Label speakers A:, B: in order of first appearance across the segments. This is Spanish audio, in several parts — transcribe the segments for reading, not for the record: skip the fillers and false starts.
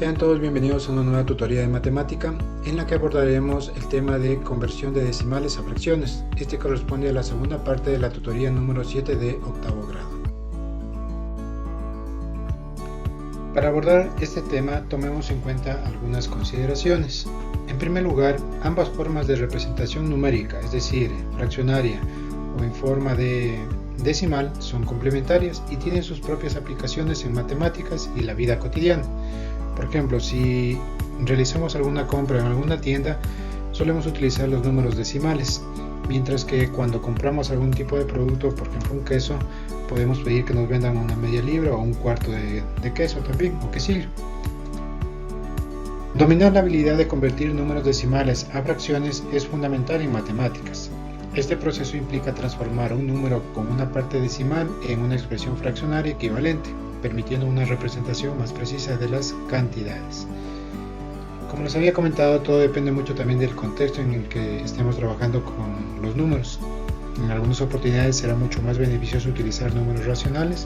A: Sean todos bienvenidos a una nueva tutoría de matemática en la que abordaremos el tema de conversión de decimales a fracciones. Este corresponde a la segunda parte de la tutoría número 7 de octavo grado. Para abordar este tema tomemos en cuenta algunas consideraciones. En primer lugar, ambas formas de representación numérica, es decir, fraccionaria o en forma de decimal, son complementarias y tienen sus propias aplicaciones en matemáticas y la vida cotidiana. Por ejemplo, si realizamos alguna compra en alguna tienda, solemos utilizar los números decimales, mientras que cuando compramos algún tipo de producto, por ejemplo un queso, podemos pedir que nos vendan una media libra o un cuarto de queso también, o quesillo. Dominar la habilidad de convertir números decimales a fracciones es fundamental en matemáticas. Este proceso implica transformar un número con una parte decimal en una expresión fraccionaria equivalente, permitiendo una representación más precisa de las cantidades. Como les había comentado, todo depende mucho también del contexto en el que estemos trabajando con los números. En algunas oportunidades será mucho más beneficioso utilizar números racionales,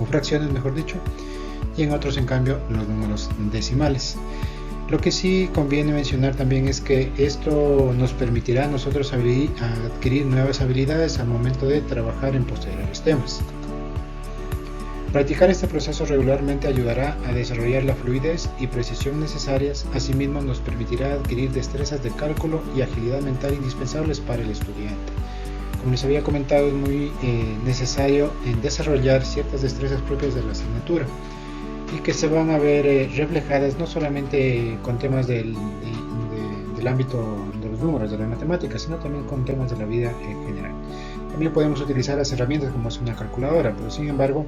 A: o fracciones mejor dicho, y en otros en cambio los números decimales. Lo que sí conviene mencionar también es que esto nos permitirá a nosotros adquirir nuevas habilidades al momento de trabajar en posteriores temas. Practicar este proceso regularmente ayudará a desarrollar la fluidez y precisión necesarias, asimismo nos permitirá adquirir destrezas de cálculo y agilidad mental indispensables para el estudiante. Como les había comentado, es muy necesario desarrollar ciertas destrezas propias de la asignatura y que se van a ver reflejadas no solamente con temas del ámbito de los números, de la matemática, sino también con temas de la vida en general. También podemos utilizar las herramientas como es una calculadora, pero sin embargo,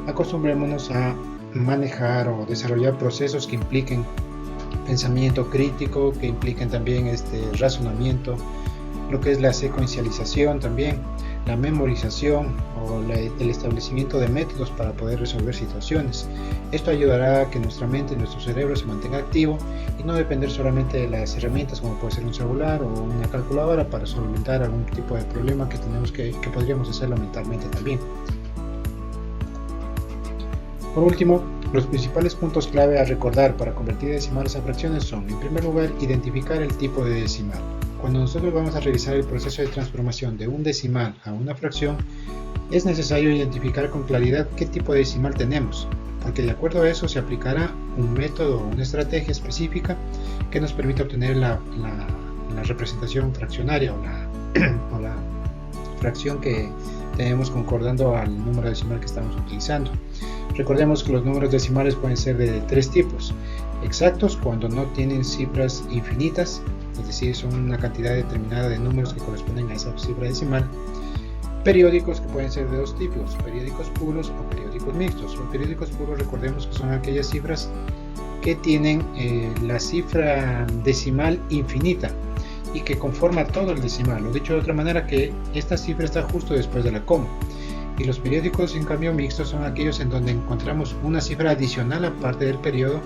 A: acostumbrémonos a manejar o desarrollar procesos que impliquen pensamiento crítico, que impliquen también razonamiento, lo que es la secuencialización también, la memorización o el establecimiento de métodos para poder resolver situaciones. Esto ayudará a que nuestra mente y nuestro cerebro se mantenga activo y no depender solamente de las herramientas como puede ser un celular o una calculadora para solventar algún tipo de problema que podríamos hacerlo mentalmente también. Por último, los principales puntos clave a recordar para convertir decimales a fracciones son, en primer lugar, identificar el tipo de decimal. Cuando nosotros vamos a realizar el proceso de transformación de un decimal a una fracción, es necesario identificar con claridad qué tipo de decimal tenemos, porque de acuerdo a eso se aplicará un método o una estrategia específica que nos permita obtener la representación fraccionaria o la fracción que tenemos concordando al número decimal que estamos utilizando. Recordemos que los números decimales pueden ser de tres tipos: exactos, cuando no tienen cifras infinitas, es decir, son una cantidad determinada de números que corresponden a esa cifra decimal; periódicos, que pueden ser de dos tipos: periódicos puros o periódicos mixtos. Los periódicos puros, recordemos que son aquellas cifras que tienen la cifra decimal infinita y que conforma todo el decimal, o dicho de otra manera, que esta cifra está justo después de la coma. Y los periódicos, en cambio, mixtos son aquellos en donde encontramos una cifra adicional aparte del periodo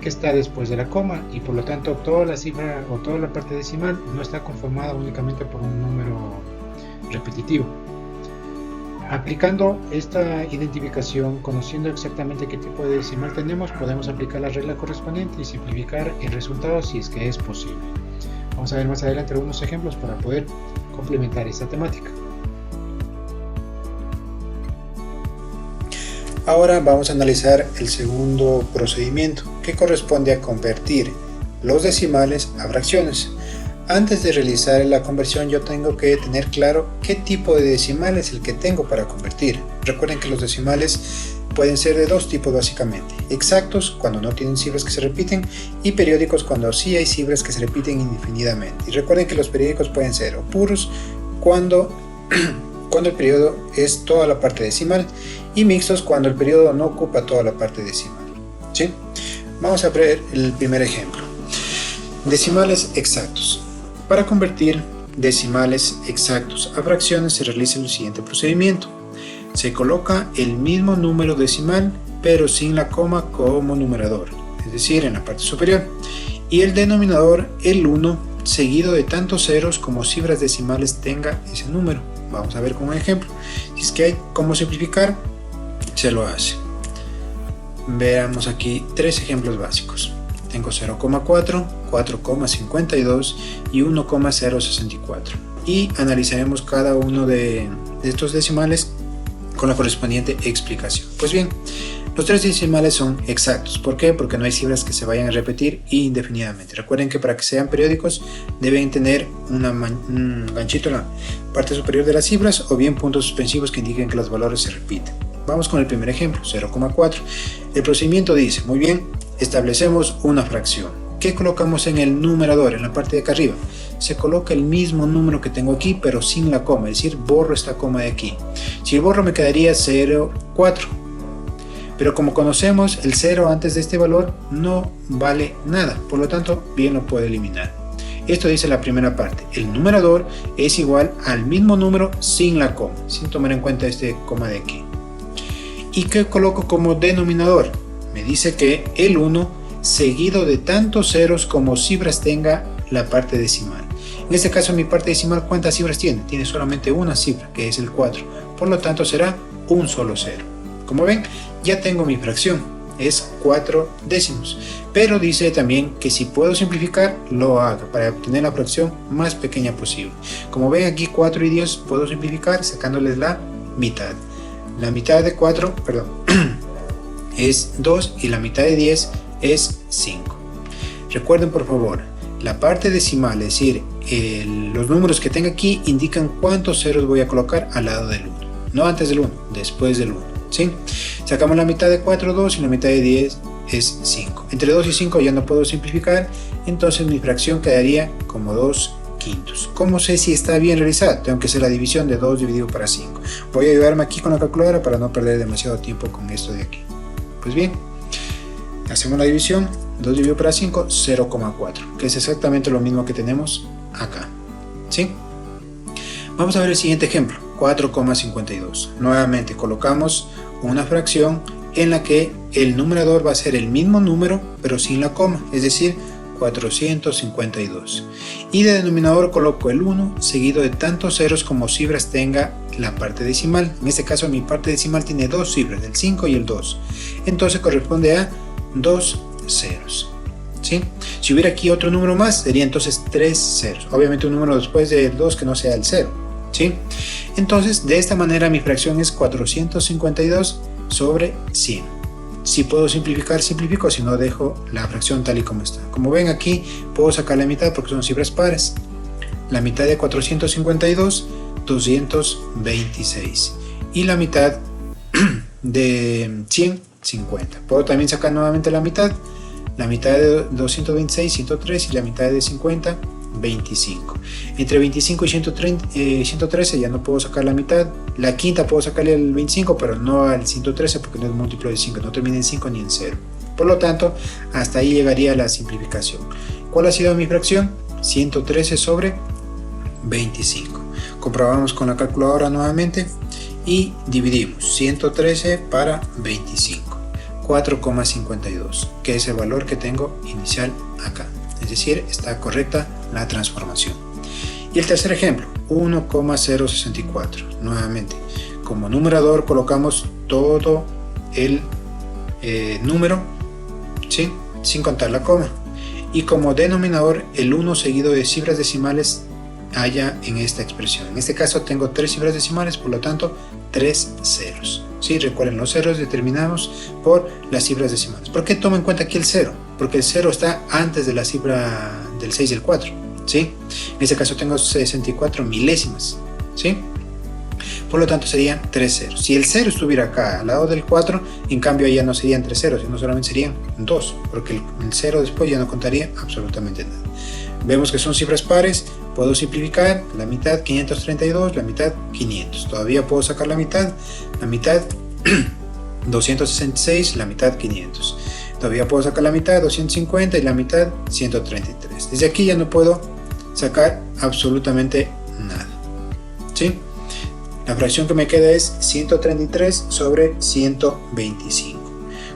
A: que está después de la coma, y por lo tanto toda la cifra o toda la parte decimal no está conformada únicamente por un número repetitivo. Aplicando esta identificación, conociendo exactamente qué tipo de decimal tenemos, podemos aplicar la regla correspondiente y simplificar el resultado si es que es posible. Vamos a ver más adelante algunos ejemplos para poder complementar esta temática. Ahora vamos a analizar el segundo procedimiento, que corresponde a convertir los decimales a fracciones. Antes de realizar la conversión, yo tengo que tener claro qué tipo de decimal es el que tengo para convertir. Recuerden que los decimales pueden ser de dos tipos básicamente: exactos, cuando no tienen cifras que se repiten, y periódicos, cuando sí hay cifras que se repiten indefinidamente. Y recuerden que los periódicos pueden ser o puros, cuando el periodo es toda la parte decimal, y mixtos, cuando el periodo no ocupa toda la parte decimal. ¿Sí? Vamos a ver el primer ejemplo. Decimales exactos. Para convertir decimales exactos a fracciones se realiza el siguiente procedimiento. Se coloca el mismo número decimal, pero sin la coma como numerador, es decir, en la parte superior, y el denominador el 1, seguido de tantos ceros como cifras decimales tenga ese número. Vamos a ver con un ejemplo. Si es que hay cómo simplificar, se lo hace. Veamos aquí tres ejemplos básicos. Tengo 0,4, 4,52 y 1,064. Y analizaremos cada uno de estos decimales con la correspondiente explicación. Pues bien, los tres decimales son exactos. ¿Por qué? Porque no hay cifras que se vayan a repetir indefinidamente. Recuerden que para que sean periódicos deben tener un ganchito en la parte superior de las cifras o bien puntos suspensivos que indiquen que los valores se repiten. Vamos con el primer ejemplo, 0,4. El procedimiento dice, muy bien, establecemos una fracción. ¿Qué colocamos en el numerador, en la parte de acá arriba? Se coloca el mismo número que tengo aquí, pero sin la coma, es decir, borro esta coma de aquí. Si borro me quedaría 0,4. Pero como conocemos, el 0 antes de este valor no vale nada, por lo tanto, bien lo puedo eliminar. Esto dice la primera parte, el numerador es igual al mismo número sin la coma, sin tomar en cuenta este coma de aquí. ¿Y qué coloco como denominador? Me dice que el 1 seguido de tantos ceros como cifras tenga la parte decimal. En este caso mi parte decimal, ¿cuántas cifras tiene? Tiene solamente una cifra, que es el 4. Por lo tanto será un solo cero. Como ven, ya tengo mi fracción, es 4 décimos. Pero dice también que si puedo simplificar, lo haga para obtener la fracción más pequeña posible. Como ven aquí 4 y 10 puedo simplificar sacándoles la mitad. La mitad de 4, perdón, es 2 y la mitad de 10 es 5. Recuerden por favor, la parte decimal, es decir, los números que tengo aquí indican cuántos ceros voy a colocar al lado del 1. No antes del 1, después del 1. ¿Sí? Sacamos la mitad de 4, 2 y la mitad de 10 es 5. Entre 2 y 5 ya no puedo simplificar, entonces mi fracción quedaría como 2 quintos. ¿Cómo sé si está bien realizada? Tengo que hacer la división de 2 dividido para 5. Voy a ayudarme aquí con la calculadora para no perder demasiado tiempo con esto de aquí. Pues bien, hacemos la división, 2 dividido para 5, 0,4, que es exactamente lo mismo que tenemos acá. ¿Sí? Vamos a ver el siguiente ejemplo, 4,52. Nuevamente colocamos una fracción en la que el numerador va a ser el mismo número, pero sin la coma, es decir, 452. Y de denominador coloco el 1 seguido de tantos ceros como cifras tenga la parte decimal. En este caso mi parte decimal tiene dos cifras, el 5 y el 2. Entonces corresponde a 2 ceros. ¿Sí? Si hubiera aquí otro número más, sería entonces 3 ceros. Obviamente un número después del 2 que no sea el 0. ¿Sí? Entonces de esta manera mi fracción es 452 sobre 100. Si puedo simplificar, simplifico, si no dejo la fracción tal y como está. Como ven aquí puedo sacar la mitad porque son cifras pares. La mitad de 452, 226. Y la mitad de 100, 50. Puedo también sacar nuevamente la mitad de 226, 103 y la mitad de 50, 25. Entre 25 y 113 ya no puedo sacar la mitad. La quinta puedo sacarle el 25, pero no al 113 porque no es múltiplo de 5, no termina en 5 ni en 0. Por lo tanto, hasta ahí llegaría la simplificación. ¿Cuál ha sido mi fracción? 113 sobre 25. Comprobamos con la calculadora nuevamente y dividimos 113 para 25. 4,52, que es el valor que tengo inicial acá. Es decir, está correcta la transformación. Y el tercer ejemplo, 1,064. Nuevamente, como numerador colocamos todo el número, ¿sí? Sin contar la coma. Y como denominador, el 1 seguido de cifras decimales haya en esta expresión. En este caso tengo 3 cifras decimales, por lo tanto 3 ceros. ¿Sí? Recuerden, los ceros determinados por las cifras decimales. ¿Por qué tomo en cuenta aquí el 0? Porque el 0 está antes de la cifra del 6 y el 4. ¿Sí? En este caso tengo 64 milésimas. ¿Sí? Por lo tanto serían 3 ceros. Si el 0 estuviera acá al lado del 4, en cambio ya no serían 3 ceros, sino solamente serían 2, porque el 0 después ya no contaría absolutamente nada. Vemos que son cifras pares, puedo simplificar, la mitad 532, la mitad 500. Todavía puedo sacar la mitad 266, la mitad 500. Todavía puedo sacar la mitad 250 y la mitad 133. Desde aquí ya no puedo sacar absolutamente nada. ¿Sí? La fracción que me queda es 133 sobre 125.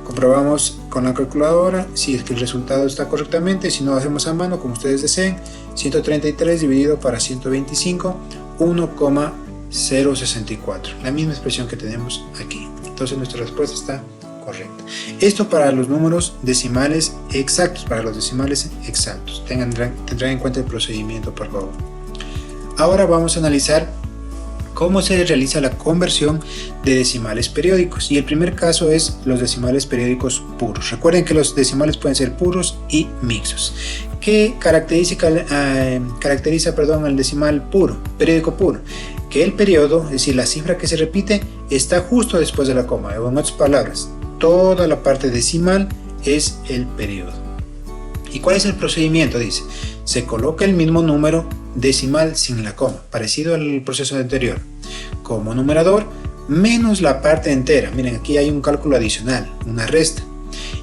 A: Comprobamos con la calculadora si es que el resultado está correctamente. Si no, hacemos a mano como ustedes deseen. 133 dividido para 125, 1,064. La misma expresión que tenemos aquí. Entonces nuestra respuesta está correcta. Esto para los números decimales exactos, para los decimales exactos. Tendrán en cuenta el procedimiento, por favor. Ahora vamos a analizar cómo se realiza la conversión de decimales periódicos. Y el primer caso es los decimales periódicos puros. Recuerden que los decimales pueden ser puros y mixtos. ¿Qué caracteriza al decimal puro, periódico puro? Que el periodo, es decir, la cifra que se repite, está justo después de la coma. O en otras palabras, toda la parte decimal es el periodo. ¿Y cuál es el procedimiento? Dice, se coloca el mismo número decimal sin la coma, parecido al proceso anterior, como numerador, menos la parte entera. Miren, aquí hay un cálculo adicional, una resta.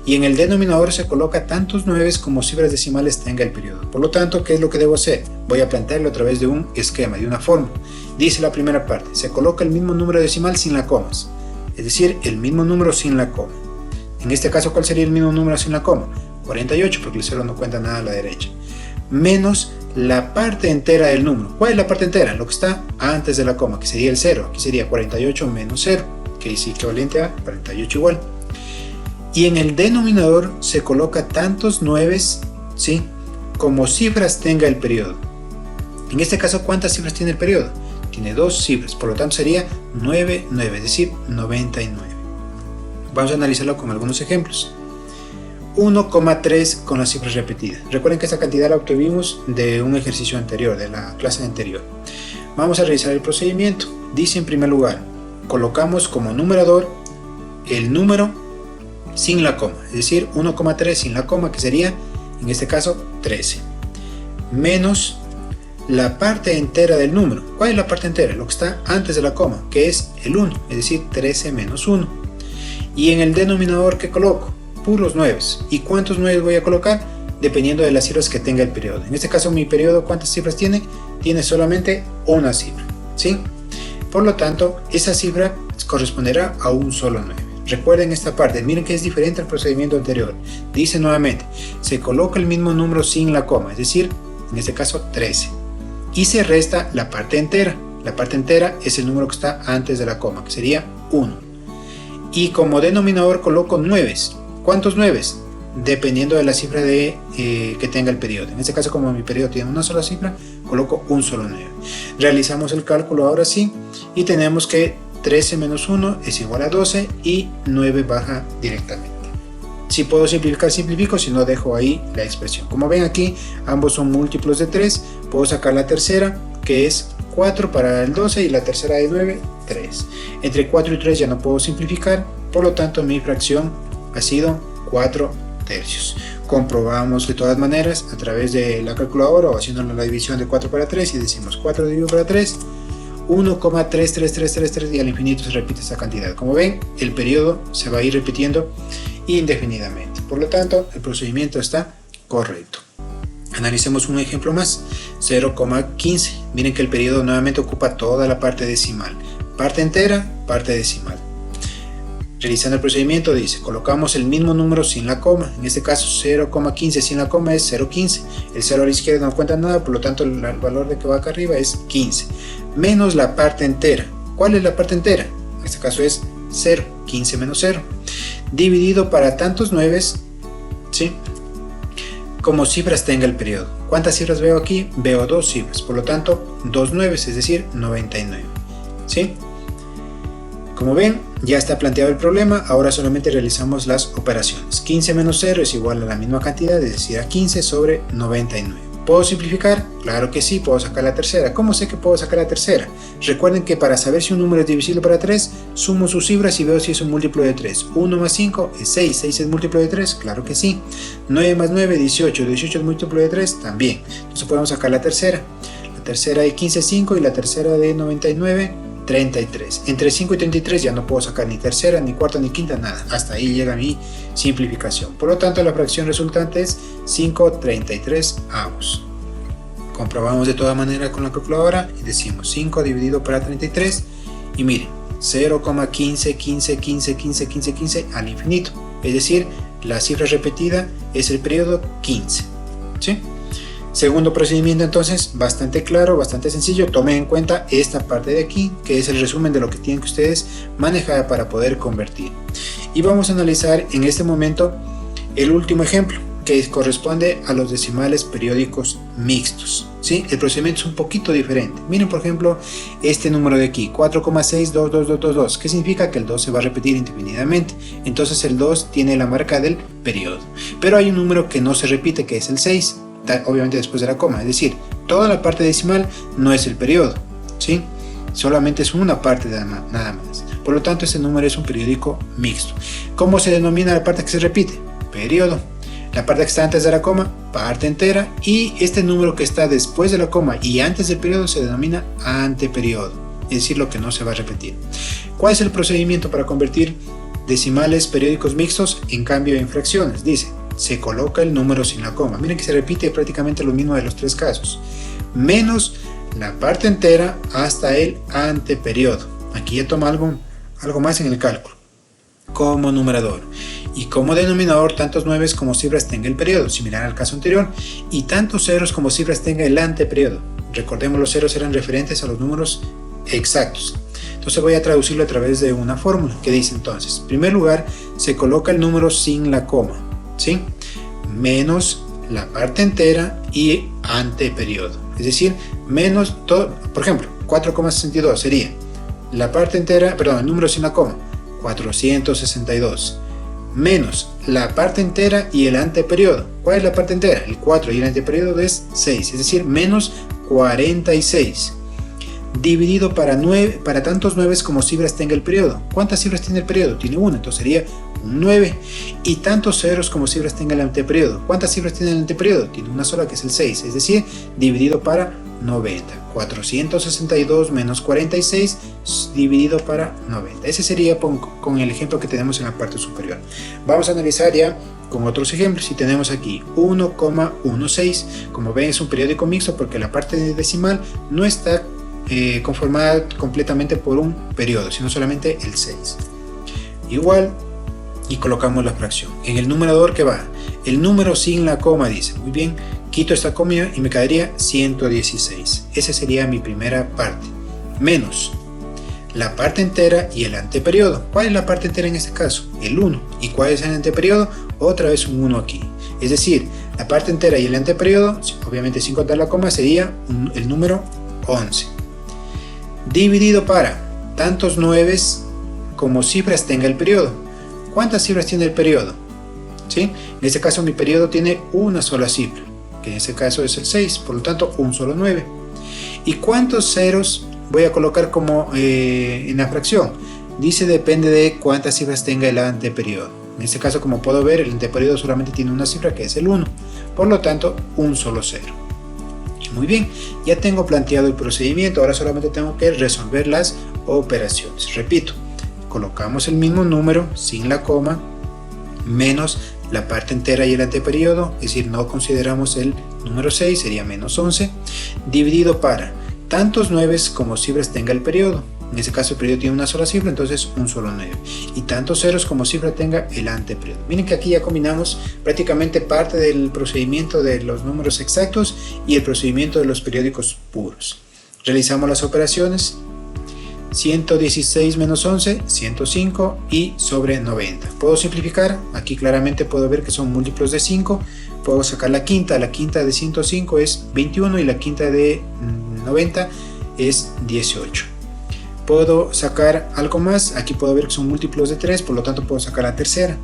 A: Y en el denominador se coloca tantos 9 como cifras decimales tenga el periodo. Por lo tanto, ¿qué es lo que debo hacer? Voy a plantearlo a través de un esquema, de una forma. Dice la primera parte, se coloca el mismo número decimal sin las comas, es decir, el mismo número sin la coma. En este caso, ¿cuál sería el mismo número sin la coma? 48, porque el 0 no cuenta nada a la derecha. Menos la parte entera del número. ¿Cuál es la parte entera? Lo que está antes de la coma, que sería el 0. Aquí sería 48 menos 0, que es equivalente a 48 igual. Y en el denominador se coloca tantos 9, ¿sí?, como cifras tenga el periodo. En este caso, ¿cuántas cifras tiene el periodo? Tiene 2 cifras, por lo tanto sería 9, es decir, 99. Vamos a analizarlo con algunos ejemplos. 1,3 con las cifras repetidas. Recuerden que esta cantidad la obtuvimos de un ejercicio anterior, de la clase anterior. Vamos a realizar el procedimiento. Dice en primer lugar, colocamos como numerador el número sin la coma, es decir, 1,3 sin la coma, que sería, en este caso, 13. Menos la parte entera del número. ¿Cuál es la parte entera? Lo que está antes de la coma, que es el 1, es decir, 13 menos 1. Y en el denominador, ¿qué coloco? Puros 9. ¿Y cuántos 9 voy a colocar? Dependiendo de las cifras que tenga el periodo. En este caso, mi periodo, ¿cuántas cifras tiene? Tiene solamente una cifra, ¿sí? Por lo tanto, esa cifra corresponderá a un solo 9. Recuerden esta parte, miren que es diferente al procedimiento anterior. Dice nuevamente, se coloca el mismo número sin la coma, es decir, en este caso 13. Y se resta la parte entera. La parte entera es el número que está antes de la coma, que sería 1. Y como denominador coloco 9. ¿Cuántos 9? Dependiendo de la cifra que tenga el periodo. En este caso, como mi periodo tiene una sola cifra, coloco un solo 9. Realizamos el cálculo ahora sí y tenemos que 13 menos 1 es igual a 12 y 9 baja directamente. Si puedo simplificar, simplifico, si no dejo ahí la expresión. Como ven aquí, ambos son múltiplos de 3, puedo sacar la tercera, que es 4 para el 12 y la tercera de 9, 3. Entre 4 y 3 ya no puedo simplificar, por lo tanto mi fracción ha sido 4 tercios. Comprobamos de todas maneras a través de la calculadora o haciendo la división de 4 para 3 y decimos 4 dividido para 3, 1,33333 y al infinito se repite esta cantidad. Como ven, el periodo se va a ir repitiendo indefinidamente. Por lo tanto, el procedimiento está correcto. Analicemos un ejemplo más. 0,15. Miren que el periodo nuevamente ocupa toda la parte decimal. Parte entera, parte decimal. Realizando el procedimiento dice, colocamos el mismo número sin la coma. En este caso 0,15 sin la coma es 0,15. El 0 a la izquierda no cuenta nada, por lo tanto el valor de que va acá arriba es 15. Menos la parte entera. ¿Cuál es la parte entera? En este caso es 0. 15 menos 0. Dividido para tantos 9, ¿sí?, como cifras tenga el periodo. ¿Cuántas cifras veo aquí? Veo 2 cifras, por lo tanto 2 9, es decir, 99. ¿Sí? Como ven, ya está planteado el problema, ahora solamente realizamos las operaciones. 15 menos 0 es igual a la misma cantidad, es decir, a 15 sobre 99. ¿Puedo simplificar? Claro que sí, puedo sacar la tercera. ¿Cómo sé que puedo sacar la tercera? Recuerden que para saber si un número es divisible para 3, sumo sus cifras y veo si es un múltiplo de 3. 1 más 5 es 6. ¿6 es múltiplo de 3? Claro que sí. 9 más 9, 18. 18 es múltiplo de 3? También. Entonces podemos sacar la tercera. La tercera de 15 es 5 y la tercera de 99, 33. Entre 5 y 33 ya no puedo sacar ni tercera, ni cuarta, ni quinta, nada. Hasta ahí llega mi simplificación. Por lo tanto, la fracción resultante es 5/33 avos. Comprobamos de toda manera con la calculadora y decimos 5 dividido para 33 y miren, 0,15, 15, 15, 15, 15, 15 al infinito. Es decir, la cifra repetida es el periodo 15. ¿Sí? Segundo procedimiento entonces, bastante claro, bastante sencillo. Tomen en cuenta esta parte de aquí, que es el resumen de lo que tienen que ustedes manejar para poder convertir. Y vamos a analizar en este momento el último ejemplo, que corresponde a los decimales periódicos mixtos, ¿sí? El procedimiento es un poquito diferente. Miren, por ejemplo, este número de aquí, 4,6222222, que significa que el 2 se va a repetir indefinidamente. Entonces el 2 tiene la marca del periodo. Pero hay un número que no se repite, que es el 6, obviamente después de la coma. Es decir, toda la parte decimal no es el periodo, ¿sí? Solamente es una parte nada más. Por lo tanto, este número es un periódico mixto. ¿Cómo se denomina la parte que se repite? Periodo. La parte que está antes de la coma, parte entera, y este número que está después de la coma y antes del periodo se denomina anteperiodo, es decir, lo que no se va a repetir. ¿Cuál es el procedimiento para convertir decimales periódicos mixtos en cambio en fracciones? Dice, se coloca el número sin la coma. Miren que se repite prácticamente lo mismo de los tres casos, menos la parte entera hasta el anteperiodo. Aquí ya toma algo más en el cálculo. Como numerador y como denominador tantos 9 como cifras tenga el periodo, similar al caso anterior, y tantos ceros como cifras tenga el anteperiodo. Recordemos, los ceros eran referentes a los números exactos. Entonces voy a traducirlo a través de una fórmula que dice entonces, en primer lugar se coloca el número sin la coma, ¿sí? Menos la parte entera y anteperiodo, es decir, menos todo. Por ejemplo, 4,62 sería la parte entera, perdón, el número sin la coma, 462, menos la parte entera y el anteperiodo. ¿Cuál es la parte entera? El 4, y el anteperiodo es 6, es decir, menos 46, dividido para tantos 9 como cifras tenga el periodo. ¿Cuántas cifras tiene el periodo? Tiene 1, entonces sería un 9, y tantos ceros como cifras tenga el anteperiodo. ¿Cuántas cifras tiene el anteperiodo? Tiene una sola, que es el 6, es decir, dividido para 90. 462 menos 46 dividido para 90. Ese sería con el ejemplo que tenemos en la parte superior. Vamos a analizar ya con otros ejemplos. Si tenemos aquí 1,16, como ven es un periódico mixto porque la parte decimal no está conformada completamente por un periodo, sino solamente el 6. Igual, y colocamos la fracción. En el numerador, ¿qué va? El número sin la coma, dice. Muy bien, quito esta coma y me quedaría 116. Esa sería mi primera parte. Menos la parte entera y el anteperiodo. ¿Cuál es la parte entera en este caso? El 1. ¿Y cuál es el anteperiodo? Otra vez un 1 aquí. Es decir, la parte entera y el anteperiodo, obviamente sin contar la coma, sería el número 11. Dividido para tantos 9 como cifras tenga el periodo. ¿Cuántas cifras tiene el periodo? ¿Sí? En este caso mi periodo tiene una sola cifra, que en este caso es el 6, por lo tanto un solo 9. ¿Y cuántos ceros voy a colocar como en la fracción? Dice depende de cuántas cifras tenga el anteperiodo. En este caso, como puedo ver, el anteperiodo solamente tiene una cifra, que es el 1, por lo tanto un solo cero. Muy bien, ya tengo planteado el procedimiento, ahora solamente tengo que resolver las operaciones. Repito, colocamos el mismo número sin la coma, menos la parte entera y el anteperiodo, es decir, no consideramos el número 6, sería menos 11, dividido para tantos 9 como cifras tenga el periodo. En este caso el periodo tiene una sola cifra, entonces un solo 9, y tantos ceros como cifra tenga el anteperiodo. Miren que aquí ya combinamos prácticamente parte del procedimiento de los números exactos y el procedimiento de los periódicos puros. Realizamos las operaciones. 116 menos 11, 105, y sobre 90. Puedo simplificar, aquí claramente puedo ver que son múltiplos de 5, puedo sacar la quinta de 105 es 21 y la quinta de 90 es 18. Puedo sacar algo más, aquí puedo ver que son múltiplos de 3, por lo tanto puedo sacar la tercera,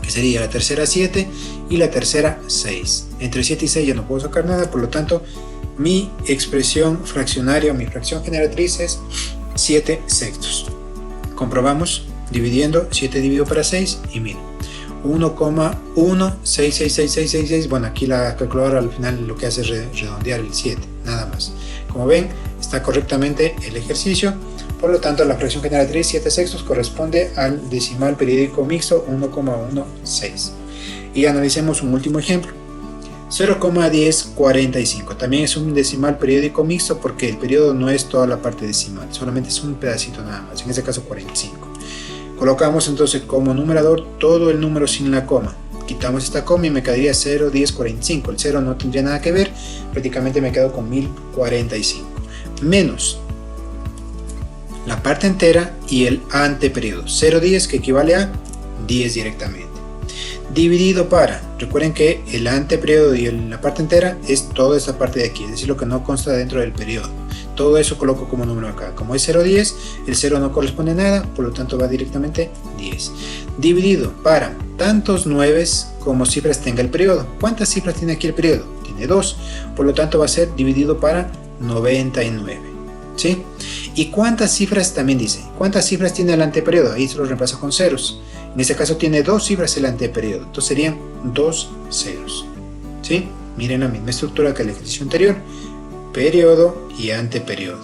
A: que sería la tercera 7 y la tercera 6. Entre 7 y 6 ya no puedo sacar nada, por lo tanto mi expresión fraccionaria o mi fracción generatriz es 7 sextos. Comprobamos dividiendo 7 dividido para 6 y miren, 1,166666. Bueno, aquí la calculadora al final lo que hace es redondear el 7, nada más. Como ven, está correctamente el ejercicio. Por lo tanto, la fracción generatriz 7 sextos corresponde al decimal periódico mixto 1,16. Y analicemos un último ejemplo. 0,1045 también es un decimal periódico mixto porque el periodo no es toda la parte decimal, solamente es un pedacito nada más, en este caso 45. Colocamos entonces como numerador todo el número sin la coma, quitamos esta coma y me quedaría 0,1045, el 0 no tendría nada que ver, prácticamente me quedo con 1045, menos la parte entera y el anteperiodo, 0,10 que equivale a
B: 10 directamente. Dividido para, recuerden que el anteperiodo y la parte entera es toda esta parte de aquí, es decir, lo que no consta dentro del periodo. Todo eso coloco como número acá. Como es 0,10, el 0 no corresponde a nada, por lo tanto va directamente 10. Dividido para tantos 9 como cifras tenga el periodo. ¿Cuántas cifras tiene aquí el periodo? Tiene 2, por lo tanto va a ser dividido para 99. ¿Sí? ¿Y cuántas cifras también dice? ¿Cuántas cifras tiene el anteperiodo? Ahí se lo reemplazo con ceros. En este caso tiene 2 cifras el anteperiodo, entonces serían 2 ceros. ¿Sí? Miren la misma estructura que el ejercicio anterior. Periodo y anteperiodo.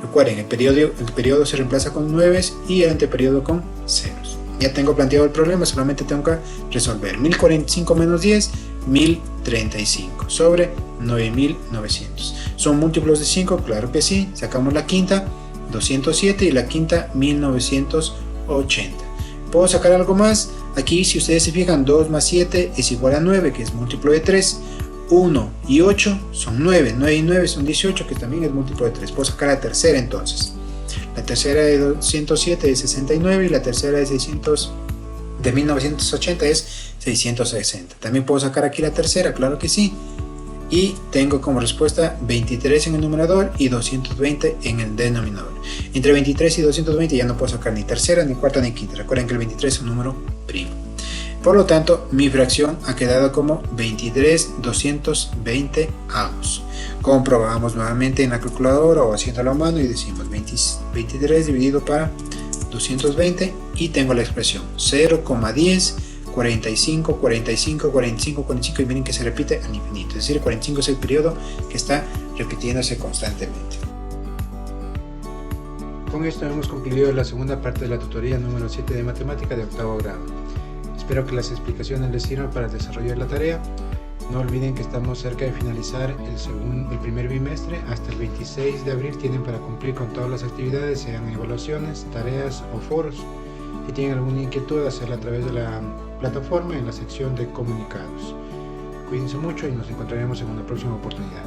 B: Recuerden, el periodo se reemplaza con 9 y el anteperiodo con ceros. Ya tengo planteado el problema, solamente tengo que resolver. 1045 menos 10, 1035 sobre 9900. ¿Son múltiplos de 5? Claro que sí. Sacamos la quinta, 207, y la quinta, 1980. ¿Puedo sacar algo más? Aquí, si ustedes se fijan, 2 más 7 es igual a 9, que es múltiplo de 3. 1 y 8 son 9, 9 y 9 son 18, que también es múltiplo de 3. Puedo sacar la tercera entonces. La tercera de 207 es 69 y la tercera de 1980 es 660. También puedo sacar aquí la tercera, claro que sí. Y tengo como respuesta 23 en el numerador y 220 en el denominador. Entre 23 y 220 ya no puedo sacar ni tercera, ni cuarta, ni quinta. Recuerden que el 23 es un número primo. Por lo tanto, mi fracción ha quedado como 23/220 avos. Comprobamos nuevamente en la calculadora o haciéndolo a mano y decimos 23 dividido para 220 y tengo la expresión 0,10, 45, 45, 45, 45 y miren que se repite al infinito. Es decir, 45 es el periodo que está repitiéndose constantemente.
A: Con esto hemos concluido la segunda parte de la tutoría número 7 de matemática de octavo grado. Espero que las explicaciones les sirvan para desarrollar la tarea. No olviden que estamos cerca de finalizar el primer bimestre. Hasta el 26 de abril tienen para cumplir con todas las actividades, sean evaluaciones, tareas o foros. Si tienen alguna inquietud, hacerla a través de la plataforma en la sección de comunicados. Cuídense mucho y nos encontraremos en una próxima oportunidad.